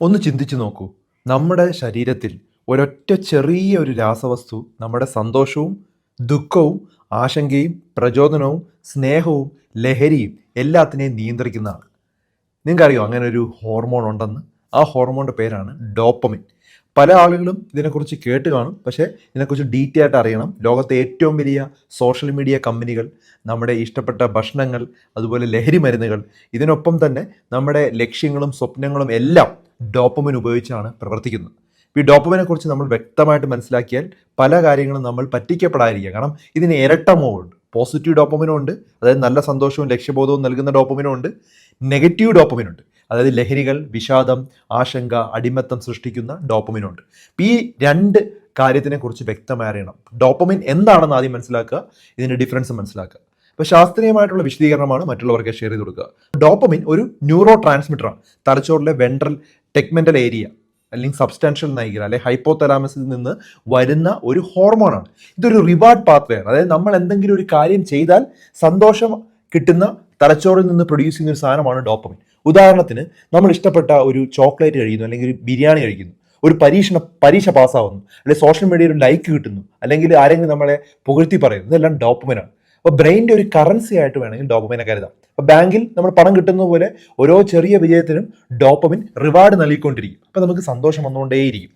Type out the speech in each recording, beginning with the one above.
ഒന്ന് ചിന്തിച്ചു നോക്കൂ. നമ്മുടെ ശരീരത്തിൽ ഒരൊറ്റ ചെറിയ ഒരു രാസവസ്തു നമ്മുടെ സന്തോഷവും, ദുഃഖവും, ആശങ്കയും, പ്രചോദനവും, സ്നേഹവും, ലഹരിയും എല്ലാത്തിനെയും നിയന്ത്രിക്കുന്നതാണ്. നിങ്ങൾക്കറിയോ അങ്ങനെ ഒരു ഹോർമോൺ ഉണ്ടെന്ന്? ആ ഹോർമോണിൻ്റെ പേരാണ് ഡോപ്പമിൻ. പല ആളുകളും ഇതിനെക്കുറിച്ച് കേട്ട് കാണും, പക്ഷേ ഇതിനെക്കുറിച്ച് ഡീറ്റെയിൽ ആയിട്ട് അറിയണം. ലോകത്തെ ഏറ്റവും വലിയ സോഷ്യൽ മീഡിയ കമ്പനികൾ, നമ്മുടെ ഇഷ്ടപ്പെട്ട ഭക്ഷണങ്ങൾ, അതുപോലെ ലഹരി മരുന്നുകൾ, ഇതിനൊപ്പം തന്നെ നമ്മുടെ ലക്ഷ്യങ്ങളും സ്വപ്നങ്ങളും എല്ലാം ഡോപ്പമിൻ ഉപയോഗിച്ചാണ് പ്രവർത്തിക്കുന്നത്. ഈ ഡോപ്പമിനെ കുറിച്ച് നമ്മൾ വ്യക്തമായിട്ട് മനസ്സിലാക്കിയാൽ പല കാര്യങ്ങളും നമ്മൾ പറ്റിക്കപ്പെടാതിരിക്കുക. കാരണം ഇതിന് ഇരട്ട മോഡുണ്ട്. പോസിറ്റീവ് ഡോപ്പമിനും ഉണ്ട്, അതായത് നല്ല സന്തോഷവും ലക്ഷ്യബോധവും നൽകുന്ന ഡോപ്പമിനും ഉണ്ട്. നെഗറ്റീവ് ഡോപ്പമിൻ ഉണ്ട്, അതായത് ലഹരികൾ, വിഷാദം, ആശങ്ക, അടിമത്തം സൃഷ്ടിക്കുന്ന ഡോപ്പമിനും ഉണ്ട്. ഈ രണ്ട് കാര്യത്തിനെ കുറിച്ച് വ്യക്തമായി അറിയണം. ഡോപ്പമിൻ എന്താണെന്ന് ആദ്യം മനസ്സിലാക്കുക, ഇതിൻ്റെ ഡിഫറൻസ് മനസ്സിലാക്കുക. അപ്പോൾ ശാസ്ത്രീയമായിട്ടുള്ള വിശദീകരണമാണ് മറ്റുള്ളവർക്ക് ഷെയർ ചെയ്ത് കൊടുക്കുക. ഡോപ്പമിൻ ഒരു ന്യൂറോ ട്രാൻസ്മിറ്ററാണ്. തലച്ചോറിലെ വെൻട്രൽ ടെഗ്മെന്റൽ ഏരിയ അല്ലെങ്കിൽ സബ്സ്റ്റാൻഷ്യൽ നൈഗ്ര അല്ലെങ്കിൽ ഹൈപ്പോതലാമസിൽ നിന്ന് വരുന്ന ഒരു ഹോർമോണാണ്. ഇതൊരു റിവാർഡ് പാത്വേ ആണ്. അതായത് നമ്മൾ എന്തെങ്കിലും ഒരു കാര്യം ചെയ്താൽ സന്തോഷം കിട്ടുന്ന തലച്ചോറിൽ നിന്ന് പ്രൊഡ്യൂസ് ചെയ്യുന്ന ഒരു സാധനമാണ് ഡോപ്പമിൻ. ഉദാഹരണത്തിന്, നമ്മൾ ഇഷ്ടപ്പെട്ട ഒരു ചോക്ലേറ്റ് കഴിക്കുന്നു, അല്ലെങ്കിൽ ഒരു ബിരിയാണി കഴിക്കുന്നു, ഒരു പരീക്ഷ പാസ്സാവുന്നു, അല്ലെങ്കിൽ സോഷ്യൽ മീഡിയയിൽ ഒരു ലൈക്ക് കിട്ടുന്നു, അല്ലെങ്കിൽ ആരെങ്കിലും നമ്മളെ പുകഴ്ത്തി പറയുന്നു, ഇതെല്ലാം ഡോപ്പമിനാണ്. അപ്പോൾ ബ്രെയിൻ്റെ ഒരു കറൻസി ആയിട്ട് വേണമെങ്കിൽ ഡോപ്പമിനെ കരുതാം. അപ്പോൾ ബാങ്കിൽ നമ്മൾ പണം കിട്ടുന്നത് പോലെ ഓരോ ചെറിയ വിജയത്തിനും ഡോപ്പമിൻ റിവാർഡ് നൽകിക്കൊണ്ടിരിക്കും. അപ്പോൾ നമുക്ക് സന്തോഷം വന്നുകൊണ്ടേയിരിക്കും.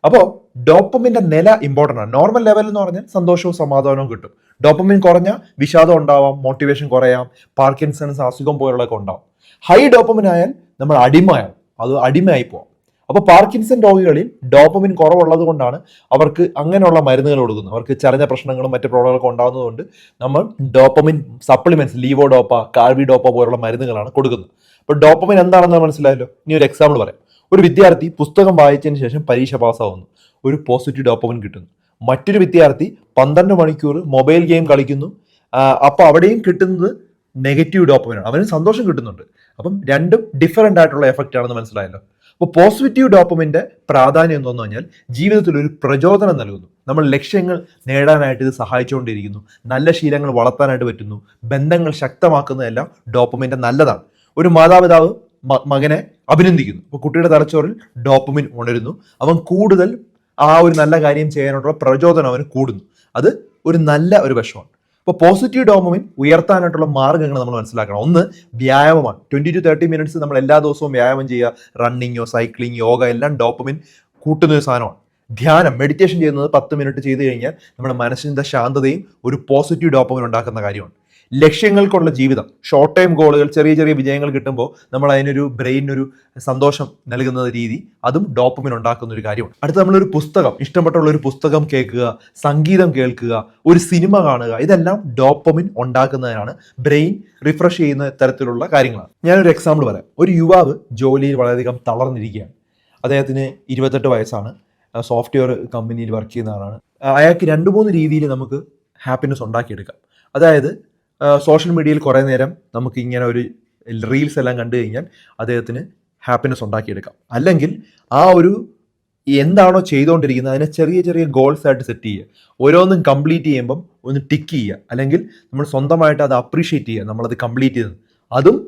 അപ്പോൾ ഡോപ്പമിൻ്റെ നില ഇമ്പോർട്ടൻ്റ് ആണ്. നോർമൽ ലെവൽ എന്ന് പറഞ്ഞാൽ സന്തോഷവും സമാധാനവും കിട്ടും. ഡോപ്പമിൻ കുറഞ്ഞ വിഷാദം ഉണ്ടാവാം, മോട്ടിവേഷൻ കുറയാം, പാർക്കിൻസൺസ് അസുഖം പോലുള്ളതൊക്കെ ഉണ്ടാവും. ഹൈ ഡോപ്പമിൻ ആയാൽ നമ്മൾ അടിമയായി പോവാം. അപ്പോൾ പാർക്കിൻസൺ രോഗികളിൽ ഡോപ്പമിൻ കുറവുള്ളത് കൊണ്ടാണ് അവർക്ക് അങ്ങനെയുള്ള മരുന്നുകൾ കൊടുക്കുന്നത്. അവർക്ക് ചലന പ്രശ്നങ്ങളും മറ്റ് പ്രോബ്ലങ്ങളൊക്കെ ഉണ്ടാകുന്നതുകൊണ്ട് നമ്മൾ ഡോപ്പമിൻ സപ്ലിമെന്റ്സ്, ലീവോഡോപ്പ, കാർബിഡോപ്പ പോലുള്ള മരുന്നുകളാണ് കൊടുക്കുന്നത്. അപ്പോൾ ഡോപ്പമിൻ എന്താണെന്ന് മനസ്സിലായല്ലോ. ഇനി ഒരു എക്സാമ്പിൾ പറയാം. ഒരു വിദ്യാർത്ഥി പുസ്തകം വായിച്ചതിന് ശേഷം പരീക്ഷ പാസ്സാവുന്നു, ഒരു പോസിറ്റീവ് ഡോപ്പമിൻ കിട്ടുന്നു. മറ്റൊരു വിദ്യാർത്ഥി 12 മണിക്കൂർ മൊബൈൽ ഗെയിം കളിക്കുന്നു, അപ്പോൾ അവിടെയും കിട്ടുന്നത് നെഗറ്റീവ് ഡോപ്പമിനാണ്. അവന് സന്തോഷം കിട്ടുന്നുണ്ട്. അപ്പം രണ്ടും ഡിഫറൻ്റ് ആയിട്ടുള്ള എഫക്റ്റ് ആണെന്ന് മനസ്സിലായല്ലോ. അപ്പോൾ പോസിറ്റീവ് ഡോപ്പമിൻ്റെ പ്രാധാന്യം എന്താണെന്ന് പറഞ്ഞാൽ ജീവിതത്തിൽ ഒരു പ്രചോദനം നൽകുന്നു. നമ്മൾ ലക്ഷ്യങ്ങൾ നേടാനായിട്ട് ഇത് സഹായിച്ചുകൊണ്ടിരിക്കുന്നു. നല്ല ശീലങ്ങൾ വളർത്താനായിട്ട് പറ്റുന്നു. ബന്ധങ്ങൾ ശക്തമാക്കുന്നതെല്ലാം ഡോപ്പമിൻ്റെ നല്ലതാണ്. ഒരു മാതാപിതാവ് മകനെ അഭിനന്ദിക്കുന്നു, അപ്പോൾ കുട്ടിയുടെ തലച്ചോറിൽ ഡോപ്പമിൻ ഉണരുന്നു. അവൻ കൂടുതൽ ആ ഒരു നല്ല കാര്യം ചെയ്യാനായിട്ടുള്ള പ്രചോദനം അവന് കൂടുന്നു. അത് ഒരു നല്ല ഒരു വശമാണ്. അപ്പോൾ പോസിറ്റീവ് ഡോപ്പമിൻ ഉയർത്താനായിട്ടുള്ള മാർഗ്ഗങ്ങൾ നമ്മൾ മനസ്സിലാക്കണം. ഒന്ന്, വ്യായാമമാണ്. 20 to 30 മിനിറ്റ്സ് നമ്മൾ എല്ലാ ദിവസവും വ്യായാമം ചെയ്യുക. റണ്ണിങ്ങോ സൈക്ലിംഗ്, യോഗ എല്ലാം ഡോപ്പമിൻ കൂട്ടുന്ന ഒരു സാധനമാണ്. ധ്യാനം, മെഡിറ്റേഷൻ ചെയ്യുന്നത് 10 മിനിറ്റ് ചെയ്ത് കഴിഞ്ഞാൽ നമ്മുടെ മനസ്സിൻ്റെ ശാന്തതയും ഒരു പോസിറ്റീവ് ഡോപ്പമിൻ ഉണ്ടാക്കുന്ന കാര്യമാണ്. ലക്ഷ്യങ്ങൾക്കുള്ള ജീവിതം, ഷോർട്ട് ടൈം ഗോളുകൾ, ചെറിയ ചെറിയ വിജയങ്ങൾ കിട്ടുമ്പോൾ നമ്മൾ അതിനൊരു ബ്രെയിനൊരു സന്തോഷം നൽകുന്ന രീതി, അതും ഡോപ്പമിൻ ഉണ്ടാക്കുന്ന ഒരു കാര്യമാണ്. അടുത്ത, നമ്മളൊരു പുസ്തകം, ഇഷ്ടപ്പെട്ടുള്ള ഒരു പുസ്തകം കേൾക്കുക, സംഗീതം കേൾക്കുക, ഒരു സിനിമ കാണുക, ഇതെല്ലാം ഡോപ്പമിൻ ഉണ്ടാക്കുന്നതിനാണ്, ബ്രെയിൻ റിഫ്രഷ് ചെയ്യുന്ന തരത്തിലുള്ള കാര്യങ്ങളാണ്. ഞാനൊരു എക്സാമ്പിൾ പറയാം. ഒരു യുവാവ് ജോലിയിൽ വളരെയധികം തളർന്നിരിക്കുകയാണ്. അദ്ദേഹത്തിന് 28 വയസ്സാണ്. സോഫ്റ്റ്വെയർ കമ്പനിയിൽ വർക്ക് ചെയ്യുന്ന ആളാണ്. അയാൾക്ക് 2-3 രീതിയിൽ നമുക്ക് ഹാപ്പിനെസ് ഉണ്ടാക്കിയെടുക്കാം. അതായത് സോഷ്യൽ മീഡിയയിൽ കുറേ നേരം നമുക്ക് ഇങ്ങനെ ഒരു റീൽസ് എല്ലാം കണ്ടു കഴിഞ്ഞാൽ അദ്ദേഹത്തിന് ഹാപ്പിനെസ് ഉണ്ടാക്കിയെടുക്കാം. അല്ലെങ്കിൽ ആ ഒരു എന്താണോ ചെയ്തുകൊണ്ടിരിക്കുന്നത് അതിനെ ചെറിയ ചെറിയ ഗോൾസ് ആയിട്ട് സെറ്റ് ചെയ്യുക. ഓരോന്നും കംപ്ലീറ്റ് ചെയ്യുമ്പം ഒന്ന് ടിക്ക് ചെയ്യുക, അല്ലെങ്കിൽ നമ്മൾ സ്വന്തമായിട്ട് അത് അപ്രീഷിയേറ്റ് ചെയ്യുക, നമ്മളത് കംപ്ലീറ്റ് ചെയ്തത്. അതും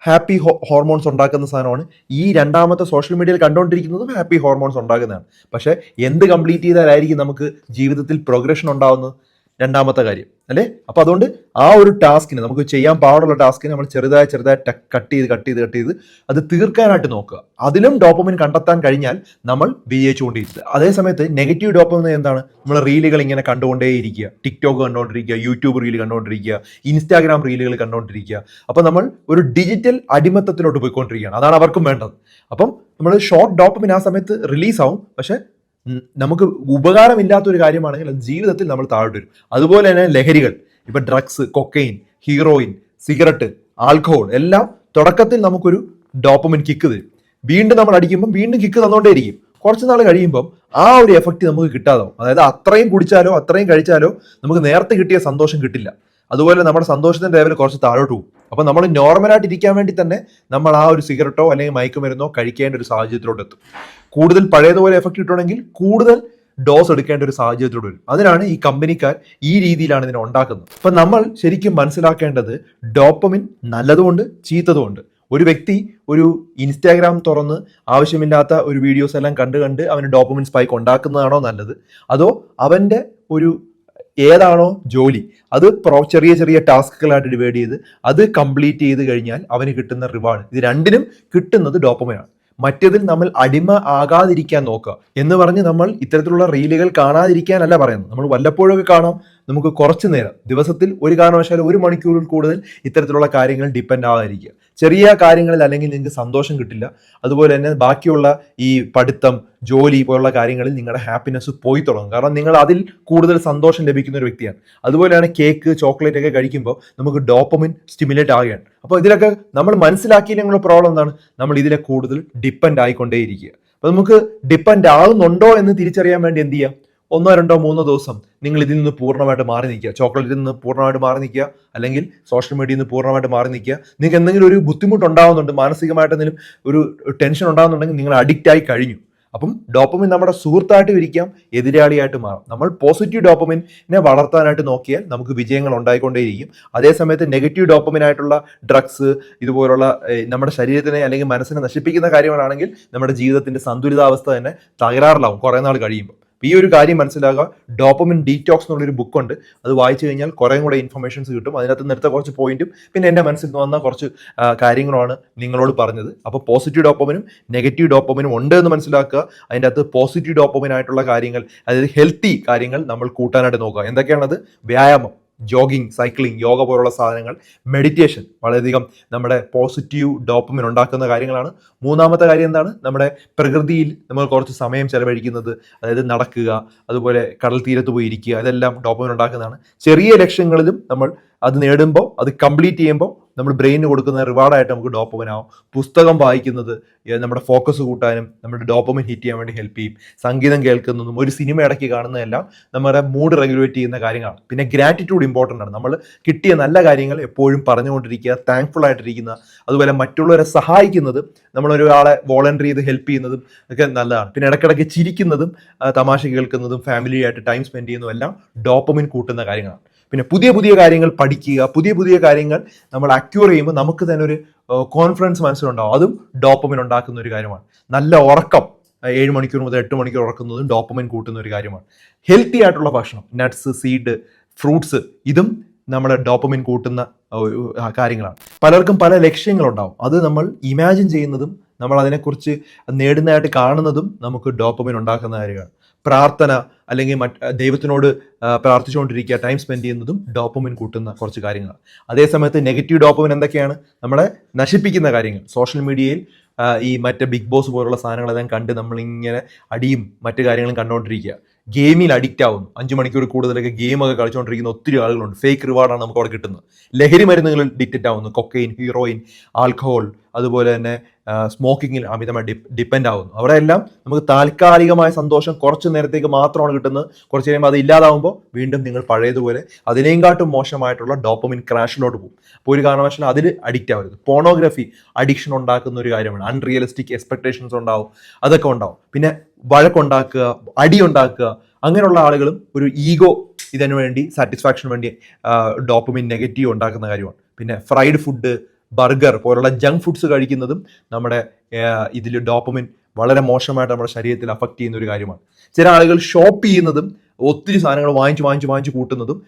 ഹാപ്പി ഹോർമോൺസ് ഉണ്ടാക്കുന്ന സാധനമാണ്. ഈ രണ്ടാമത്തെ സോഷ്യൽ മീഡിയയിൽ കണ്ടുകൊണ്ടിരിക്കുന്നതും ഹാപ്പി ഹോർമോൺസ് ഉണ്ടാക്കുന്നതാണ്. പക്ഷേ എന്ത് കംപ്ലീറ്റ് ചെയ്താലായിരിക്കും നമുക്ക് ജീവിതത്തിൽ പ്രോഗ്രഷൻ ഉണ്ടാവുന്നത്? രണ്ടാമത്തെ കാര്യം അല്ലേ? അപ്പോൾ അതുകൊണ്ട് ആ ഒരു ടാസ്കിന്, നമുക്ക് ചെയ്യാൻ പാടുള്ള ടാസ്കിന് നമ്മൾ ചെറുതായി കട്ട് ചെയ്ത് അത് തീർക്കാനായിട്ട് നോക്കുക. അതിലും ഡോപ്പമിൻ കണ്ടെത്താൻ കഴിഞ്ഞാൽ നമ്മൾ വിജയിച്ചുകൊണ്ടിരിക്കുക. അതേസമയത്ത് നെഗറ്റീവ് ഡോപ്പമിൻ എന്താണ്? നമ്മൾ റീലുകൾ ഇങ്ങനെ കണ്ടുകൊണ്ടേയിരിക്കുക, ടിക്ടോക്ക് കണ്ടുകൊണ്ടിരിക്കുക, യൂട്യൂബ് റീൽ കണ്ടുകൊണ്ടിരിക്കുക, ഇൻസ്റ്റാഗ്രാം റീലുകൾ കണ്ടുകൊണ്ടിരിക്കുക. അപ്പോൾ നമ്മൾ ഒരു ഡിജിറ്റൽ അടിമത്തത്തിലോട്ട് പോയിക്കൊണ്ടിരിക്കുകയാണ്. അതാണ് അവർക്കും വേണ്ടത്. അപ്പം നമ്മൾ ഷോർട്ട് ഡോപ്പമിൻ ആ സമയത്ത് റിലീസാവും, പക്ഷേ നമുക്ക് ഉപകാരമില്ലാത്തൊരു കാര്യമാണെങ്കിൽ അത് ജീവിതത്തിൽ നമ്മൾ താഴോട്ട് വരും. അതുപോലെ തന്നെ ലഹരികൾ, ഇപ്പം drugs, cocaine, heroine, cigarette, alcohol എല്ലാം തുടക്കത്തിൽ നമുക്കൊരു ഡോപ്പമിൻ കിക്ക് തരും. വീണ്ടും നമ്മൾ അടിക്കുമ്പം വീണ്ടും കിക്ക് തന്നുകൊണ്ടേയിരിക്കും. കുറച്ച് നാൾ കഴിയുമ്പം ആ ഒരു എഫക്റ്റ് നമുക്ക് കിട്ടാതാവും. അതായത് അത്രയും കുടിച്ചാലോ അത്രയും കഴിച്ചാലോ നമുക്ക് നേരത്തെ കിട്ടിയ സന്തോഷം കിട്ടില്ല. അതുപോലെ നമ്മുടെ സന്തോഷത്തിൻ്റെ ലെവൽ കുറച്ച് താഴോട്ട് പോകും. അപ്പോൾ നമ്മൾ നോർമലായിട്ട് ഇരിക്കാൻ വേണ്ടി തന്നെ നമ്മൾ ആ ഒരു സിഗരറ്റോ അല്ലെങ്കിൽ മയക്കുമരുന്നോ കഴിക്കേണ്ട ഒരു സാഹചര്യത്തിലോട്ട് എത്തും. കൂടുതൽ പഴയതുപോലെ എഫക്റ്റ് കിട്ടണമെങ്കിൽ കൂടുതൽ ഡോസ് എടുക്കേണ്ട ഒരു സാഹചര്യത്തിലോട്ട് വരും. അതിനാണ് ഈ കമ്പനിക്കാർ ഈ രീതിയിലാണ് ഇതിനെ ഉണ്ടാക്കുന്നത്. അപ്പം നമ്മൾ ശരിക്കും മനസ്സിലാക്കേണ്ടത് ഡോപ്പമിൻ നല്ലതുകൊണ്ട് ചീത്തതുകൊണ്ട്. ഒരു വ്യക്തി ഒരു ഇൻസ്റ്റാഗ്രാം തുറന്ന് ആവശ്യമില്ലാത്ത ഒരു വീഡിയോസ് എല്ലാം കണ്ട് അവന് ഡോപ്പമിൻ സ്പൈക്ക് ഉണ്ടാക്കുന്നതാണോ നല്ലത്, അതോ അവൻ്റെ ഒരു ഏതാണോ ജോലി അത് ചെറിയ ചെറിയ ടാസ്കുകളായിട്ട് ഡിവൈഡ് ചെയ്ത് അത് കംപ്ലീറ്റ് ചെയ്ത് കഴിഞ്ഞാൽ അവന് കിട്ടുന്ന റിവാർഡ്, ഇത് രണ്ടിനും കിട്ടുന്നത് ഡോപ്പമിനാണ്. മറ്റേതിൽ നമ്മൾ അടിമ ആകാതിരിക്കാൻ നോക്കുക എന്ന് പറഞ്ഞ് നമ്മൾ ഇത്തരത്തിലുള്ള റീലുകൾ കാണാതിരിക്കാനല്ല പറയുന്നത്. നമ്മൾ വല്ലപ്പോഴൊക്കെ കാണാം, നമുക്ക് കുറച്ചു നേരം, ദിവസത്തിൽ ഒരു കാരണവശാലും 1 മണിക്കൂറിൽ കൂടുതൽ ഇത്തരത്തിലുള്ള കാര്യങ്ങൾ ഡിപ്പെൻഡ് ആകാതിരിക്കുക. ചെറിയ കാര്യങ്ങളിൽ അല്ലെങ്കിൽ നിങ്ങൾക്ക് സന്തോഷം കിട്ടില്ല. അതുപോലെ തന്നെ ബാക്കിയുള്ള ഈ പഠിത്തം, ജോലി പോലുള്ള കാര്യങ്ങളിൽ നിങ്ങളുടെ ഹാപ്പിനെസ് പോയി തുടങ്ങും. കാരണം നിങ്ങൾ അതിൽ കൂടുതൽ സന്തോഷം ലഭിക്കുന്ന ഒരു വ്യക്തിയാണ്. അതുപോലെയാണ് കേക്ക്, ചോക്ലേറ്റ് ഒക്കെ കഴിക്കുമ്പോൾ നമുക്ക് ഡോപ്പമിൻ സ്റ്റിമുലേറ്റ് ആവുകയാണ്. അപ്പോൾ ഇതിലൊക്കെ നമ്മൾ മനസ്സിലാക്കിയില്ലെങ്കിലുള്ള പ്രോബ്ലം എന്താണ്? നമ്മൾ ഇതിലെ കൂടുതൽ ഡിപ്പെൻഡ് ആയിക്കൊണ്ടേയിരിക്കുക. അപ്പോൾ നമുക്ക് ഡിപ്പെൻഡ് ആകുന്നുണ്ടോ എന്ന് തിരിച്ചറിയാൻ വേണ്ടി എന്ത് ചെയ്യാം? 1, 2, 3 ദിവസം നിങ്ങൾ ഇതിൽ നിന്ന് പൂർണ്ണമായിട്ട് മാറി നിൽക്കുക, ചോക്ലേറ്റിൽ നിന്ന് പൂർണ്ണമായിട്ട് മാറി നിൽക്കുക, അല്ലെങ്കിൽ സോഷ്യൽ മീഡിയയിൽ നിന്ന് പൂർണ്ണമായിട്ട് മാറി നിൽക്കുക. നിങ്ങൾക്ക് എന്തെങ്കിലും ഒരു ബുദ്ധിമുട്ട് ഉണ്ടാകുന്നുണ്ട്, മാനസികമായിട്ട് എന്തെങ്കിലും ഒരു ടെൻഷൻ ഉണ്ടാകുന്നുണ്ടെങ്കിൽ നിങ്ങൾ അഡിക്റ്റ് ആയി കഴിഞ്ഞു. അപ്പം ഡോപ്പമിൻ നമ്മുടെ സുഹൃത്തായിട്ട് ഇരിക്കാം, എതിരാളിയായിട്ട് മാറും. നമ്മൾ പോസിറ്റീവ് ഡോപ്പമിനെ വളർത്താനായിട്ട് നോക്കിയാൽ നമുക്ക് വിജയങ്ങൾ ഉണ്ടായിക്കൊണ്ടേയിരിക്കും. അതേസമയത്ത് നെഗറ്റീവ് ഡോപ്പമിനായിട്ടുള്ള ഡ്രഗ്സ്, ഇതുപോലുള്ള നമ്മുടെ ശരീരത്തിനെ അല്ലെങ്കിൽ മനസ്സിനെ നശിപ്പിക്കുന്ന കാര്യങ്ങളാണെങ്കിൽ നമ്മുടെ ജീവിതത്തിന്റെ സന്തുലിതാവസ്ഥ തന്നെ തകരാറിലാവും കുറേ നാൾ കഴിയുമ്പോൾ. ഈ ഒരു കാര്യം മനസ്സിലാക്കുക. ഡോപ്പമിൻ ഡീറ്റോക്സ് എന്നുള്ളൊരു ബുക്കുണ്ട്, അത് വായിച്ചു കഴിഞ്ഞാൽ കുറേ കൂടെ ഇൻഫർമേഷൻസ് കിട്ടും. അതിനകത്ത് നിർത്ത കുറച്ച് പോയിന്റും പിന്നെ എൻ്റെ മനസ്സിൽ വന്ന കുറച്ച് കാര്യങ്ങളുമാണ് നിങ്ങളോട് പറഞ്ഞത്. അപ്പോൾ പോസിറ്റീവ് ഡോപ്പമിനും നെഗറ്റീവ് ഡോപ്പമിനും ഉണ്ട് എന്ന് മനസ്സിലാക്കുക. അതിൻ്റെ അകത്ത് പോസിറ്റീവ് ഡോപ്പമിനായിട്ടുള്ള കാര്യങ്ങൾ, അതായത് ഹെൽത്തി കാര്യങ്ങൾ നമ്മൾ കൂട്ടാനായിട്ട് നോക്കുക. എന്തൊക്കെയാണത്? വ്യായാമം, ജോഗിങ്, സൈക്ലിംഗ്, യോഗ പോലുള്ള സാധനങ്ങൾ, മെഡിറ്റേഷൻ വളരെയധികം നമ്മുടെ പോസിറ്റീവ് ഡോപ്പമിൻ ഉണ്ടാക്കുന്ന കാര്യങ്ങളാണ്. മൂന്നാമത്തെ കാര്യം എന്താണ്? നമ്മുടെ പ്രകൃതിയിൽ നമ്മൾ കുറച്ച് സമയം ചെലവഴിക്കുന്നത്, അതായത് നടക്കുക, അതുപോലെ കടൽ തീരത്ത് പോയി ഇരിക്കുക, ഇതെല്ലാം ഡോപ്പമിൻ ഉണ്ടാക്കുന്നതാണ്. ചെറിയ ലക്ഷ്യങ്ങളിലും നമ്മൾ അത് നേടുമ്പോൾ, അത് കംപ്ലീറ്റ് ചെയ്യുമ്പോൾ നമ്മൾ ബ്രെയിനിന് കൊടുക്കുന്ന റിവാർഡായിട്ട് നമുക്ക് ഡോപ്പമിൻ ആവും. പുസ്തകം വായിക്കുന്നത് നമ്മുടെ ഫോക്കസ് കൂട്ടാനും നമ്മുടെ ഡോപ്പമിൻ ഹിറ്റ് ചെയ്യാൻ വേണ്ടി ഹെൽപ്പ് ചെയ്യും. സംഗീതം കേൾക്കുന്നതും ഒരു സിനിമ ഇടയ്ക്ക് കാണുന്നതെല്ലാം നമ്മുടെ മൂഡ് റെഗുലേറ്റ് ചെയ്യുന്ന കാര്യങ്ങളാണ്. പിന്നെ ഗ്രാറ്റിറ്റ്യൂഡ് ഇമ്പോർട്ടൻ്റ് ആണ്. നമ്മൾ കിട്ടിയ നല്ല കാര്യങ്ങൾ എപ്പോഴും പറഞ്ഞുകൊണ്ടിരിക്കുക, താങ്ക്ഫുൾ ആയിട്ടിരിക്കുന്ന, അതുപോലെ മറ്റുള്ളവരെ സഹായിക്കുന്നതും, നമ്മളൊരാളെ വോളണ്ടറി ചെയ്ത് ഹെൽപ്പ് ചെയ്യുന്നതും ഒക്കെ നല്ലതാണ്. പിന്നെ ഇടയ്ക്കിടയ്ക്ക് ചിരിക്കുന്നതും, തമാശ കേൾക്കുന്നതും, ഫാമിലിയായിട്ട് ടൈം സ്പെൻഡ് ചെയ്യുന്നതും എല്ലാം ഡോപ്പമിൻ കൂട്ടുന്ന കാര്യങ്ങളാണ്. പിന്നെ പുതിയ പുതിയ കാര്യങ്ങൾ പഠിക്കുക, പുതിയ പുതിയ കാര്യങ്ങൾ നമ്മൾ അക്യൂർ ചെയ്യുമ്പോൾ നമുക്ക് തന്നെ ഒരു കോൺഫിഡൻസ് മനസ്സിലുണ്ടാവും. അതും ഡോപ്പമിൻ ഉണ്ടാക്കുന്ന ഒരു കാര്യമാണ്. നല്ല ഉറക്കം, 7 മണിക്കൂർ മുതൽ 8 മണിക്കൂർ ഉറക്കുന്നതും ഡോപ്പമിൻ കൂട്ടുന്ന ഒരു കാര്യമാണ്. ഹെൽത്തി ആയിട്ടുള്ള ഭക്ഷണം, നട്ട്സ്, സീഡ്, ഫ്രൂട്ട്സ്, ഇതും നമ്മുടെ ഡോപ്പമിൻ കൂട്ടുന്ന കാര്യങ്ങളാണ്. പലർക്കും പല ലക്ഷ്യങ്ങളുണ്ടാവും. അത് നമ്മൾ ഇമാജിൻ ചെയ്യുന്നതും നമ്മൾ അതിനെക്കുറിച്ച് നേടുന്നതായിട്ട് കാണുന്നതും നമുക്ക് ഡോപ്പമിൻ ഉണ്ടാക്കുന്ന കാര്യമാണ്. പ്രാർത്ഥന, അല്ലെങ്കിൽ ദൈവത്തിനോട് പ്രാർത്ഥിച്ചുകൊണ്ടിരിക്കുക, ടൈം സ്പെൻഡ് ചെയ്യുന്നതും ഡോപ്പമിൻ കൂട്ടുന്ന കുറച്ച് കാര്യങ്ങളാണ്. അതേസമയത്ത് നെഗറ്റീവ് ഡോപ്പമിൻ എന്തൊക്കെയാണ്? നമ്മളെ നശിപ്പിക്കുന്ന കാര്യങ്ങൾ. സോഷ്യൽ മീഡിയയിൽ ഈ മറ്റേ ബിഗ് ബോസ് പോലുള്ള സാധനങ്ങളെല്ലാം കണ്ട് നമ്മളിങ്ങനെ അടിയും മറ്റു കാര്യങ്ങളും കണ്ടുകൊണ്ടിരിക്കുക. ഗെയിമിൽ അഡിക്റ്റ് ആവുന്നു. 5 മണിക്കൂർ കൂടുതലൊക്കെ ഗെയിമൊക്കെ കളിച്ചുകൊണ്ടിരിക്കുന്ന ഒത്തിരി ആളുകളുണ്ട്. ഫേക്ക് റിവാർഡാണ് നമുക്ക് അവിടെ കിട്ടുന്നത്. ലഹരി മരുന്നുകളിൽ ഡിറ്റക്റ്റ് ആവുന്നു. കൊക്കൈൻ, ഹീറോയിൻ, ആൽക്കഹോൾ, അതുപോലെ തന്നെ സ്മോക്കിങ്ങിൽ അമിതമായി ഡിപ്പെൻഡ് ആവുന്നു. അവിടെ എല്ലാം നമുക്ക് താൽക്കാലികമായ സന്തോഷം കുറച്ച് നേരത്തേക്ക് മാത്രമാണ് കിട്ടുന്നത്. കുറച്ച് കഴിയുമ്പോൾ അത് ഇല്ലാതാവുമ്പോൾ വീണ്ടും നിങ്ങൾ പഴയതുപോലെ അതിനേയും കാട്ടും മോശമായിട്ടുള്ള ഡോപ്പമിൻ ക്രാഷിലോട്ട് പോകും. അപ്പോൾ ഒരു കാരണവശാലും അതിൽ അഡിക്റ്റ് ആവരുത്. പോണോഗ്രഫി അഡിക്ഷൻ ഉണ്ടാക്കുന്ന ഒരു കാര്യമാണ്. അൺറിയലിസ്റ്റിക് എക്സ്പെക്ടേഷൻസ് ഉണ്ടാവും, അതൊക്കെ ഉണ്ടാവും. പിന്നെ വഴക്കുണ്ടാക്കുക, അടി ഉണ്ടാക്കുക, അങ്ങനെയുള്ള ആളുകളും ഒരു ഈഗോ ഇതിനു വേണ്ടി, സാറ്റിസ്ഫാക്ഷന് വേണ്ടി ഡോപ്പമിൻ നെഗറ്റീവ് ഉണ്ടാക്കുന്ന കാര്യമാണ്. പിന്നെ ഫ്രൈഡ് ഫുഡ്, ബർഗർ പോലുള്ള ജങ്ക് ഫുഡ്സ് കഴിക്കുന്നതും നമ്മുടെ ഇതിൽ ഡോപ്പമിൻ വളരെ മോശമായിട്ട് നമ്മുടെ ശരീരത്തിൽ അഫക്റ്റ് ചെയ്യുന്ന ഒരു കാര്യമാണ്. ചില ആളുകൾ ഷോപ്പ് ചെയ്യുന്നതും ഒത്തിരി സാധനങ്ങൾ വാങ്ങിച്ച് കൂട്ടുന്നതും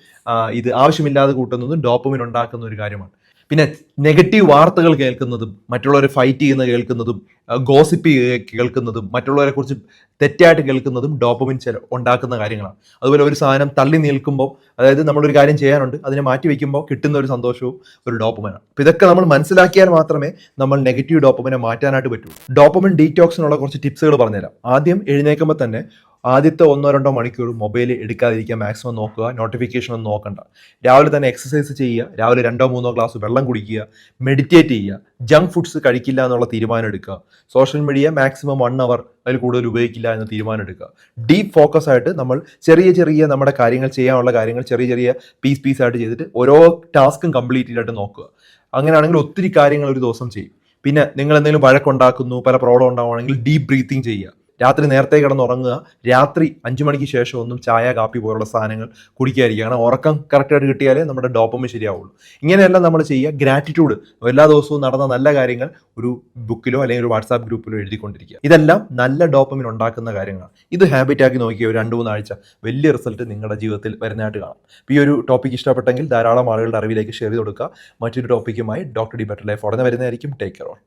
ഇത് ആവശ്യമില്ലാതെ കൂട്ടുന്നതും ഡോപ്പമിൻ ഉണ്ടാക്കുന്ന ഒരു കാര്യമാണ്. പിന്നെ നെഗറ്റീവ് വാർത്തകൾ കേൾക്കുന്നതും, മറ്റുള്ളവരെ ഫൈറ്റ് ചെയ്യുന്ന കേൾക്കുന്നതും, ഗോസിപ്പ് കേൾക്കുന്നതും, മറ്റുള്ളവരെ കുറിച്ച് തെറ്റായിട്ട് കേൾക്കുന്നതും ഡോപ്പമിൻ ഉണ്ടാക്കുന്ന കാര്യങ്ങളാണ്. അതുപോലെ ഒരു സാധനം തള്ളി നിൽക്കുമ്പോൾ, അതായത് നമ്മളൊരു കാര്യം ചെയ്യാനുണ്ട്, അതിനെ മാറ്റി വയ്ക്കുമ്പോൾ കിട്ടുന്ന ഒരു സന്തോഷവും ഒരു ഡോപ്പമിനാണ്. അപ്പോൾ ഇതൊക്കെ നമ്മൾ മനസ്സിലാക്കിയാൽ മാത്രമേ നമ്മൾ നെഗറ്റീവ് ഡോപ്പമിനെ മാറ്റാനായിട്ട് പറ്റൂ. ഡോപ്പമിൻ ഡീറ്റോക്സിനുള്ള കുറച്ച് ടിപ്സുകൾ പറഞ്ഞുതരാം. ആദ്യം എഴുന്നേൽക്കുമ്പോൾ തന്നെ ആദ്യത്തെ 1-2 മണിക്കൂർ മൊബൈൽ എടുക്കാതിരിക്കുക, മാക്സിമം നോക്കുക, നോട്ടിഫിക്കേഷൻ ഒന്നും നോക്കണ്ട. രാവിലെ തന്നെ എക്സസൈസ് ചെയ്യുക, രാവിലെ 2-3 ഗ്ലാസ് വെള്ളം കുടിക്കുക, മെഡിറ്റേറ്റ് ചെയ്യുക, ജങ്ക് ഫുഡ്സ് കഴിക്കില്ല എന്നുള്ള തീരുമാനം എടുക്കുക, സോഷ്യൽ മീഡിയ മാക്സിമം 1 അവർ അതിൽ കൂടുതൽ ഉപയോഗിക്കില്ല എന്ന തീരുമാനം എടുക്കുക. ഡീപ്പ് ഫോക്കസ് ആയിട്ട് നമ്മൾ ചെറിയ നമ്മുടെ കാര്യങ്ങൾ, ചെയ്യാനുള്ള കാര്യങ്ങൾ ചെറിയ പീസ് ആയിട്ട് ചെയ്തിട്ട് ഓരോ ടാസ്കും കംപ്ലീറ്റ് ആയിട്ട് നോക്കുക. അങ്ങനെയാണെങ്കിൽ ഒത്തിരി കാര്യങ്ങൾ ഒരു ദിവസം ചെയ്യും. പിന്നെ നിങ്ങൾ എന്തെങ്കിലും വഴക്കുണ്ടാക്കുന്നു, പല പ്രോബ്ലം ഉണ്ടാവുകയാണെങ്കിൽ ഡീപ്പ് ബ്രീത്തിങ് ചെയ്യുക. രാത്രി നേരത്തെ കിടന്നുറങ്ങുക, രാത്രി 5 മണിക്ക് ശേഷം ഒന്നും ചായ കാപ്പി പോലുള്ള സാധനങ്ങൾ കുടിക്കാതിരിക്കുക. കാരണം ഉറക്കം കറക്റ്റായിട്ട് കിട്ടിയാലേ നമ്മുടെ ഡോപ്പമിൻ ശരിയാവുള്ളൂ. ഇങ്ങനെയെല്ലാം നമ്മൾ ചെയ്യുക. ഗ്രാറ്റിറ്റ്യൂഡ്, എല്ലാ ദിവസവും നടന്ന നല്ല കാര്യങ്ങൾ ഒരു ബുക്കിലോ അല്ലെങ്കിൽ ഒരു വാട്സാപ്പ് ഗ്രൂപ്പിലോ എഴുതിക്കൊണ്ടിരിക്കുക. ഇതെല്ലാം നല്ല ഡോപ്പമിൻ ഉണ്ടാക്കുന്ന കാര്യങ്ങളാണ്. ഇത് ഹാബിറ്റ് ആക്കി നോക്കിയ ഒരു 2-3 ആഴ്ച വലിയ റിസൾട്ട് നിങ്ങളുടെ ജീവിതത്തിൽ വരുന്നതായിട്ട് കാണാം. ഈ ഒരു ടോപ്പിക് ഇഷ്ടപ്പെട്ടെങ്കിൽ ധാരാളം ആളുകളുടെ അറിവിലേക്ക് ഷെയർ ചെയ്ത് കൊടുക്കുക. മറ്റൊരു ടോപ്പിക്കുമായി ഡോക്ടർ ഡി ബെറ്റർ ലൈഫ് ഉടനെ വരുന്നതായിരിക്കും. Take care all.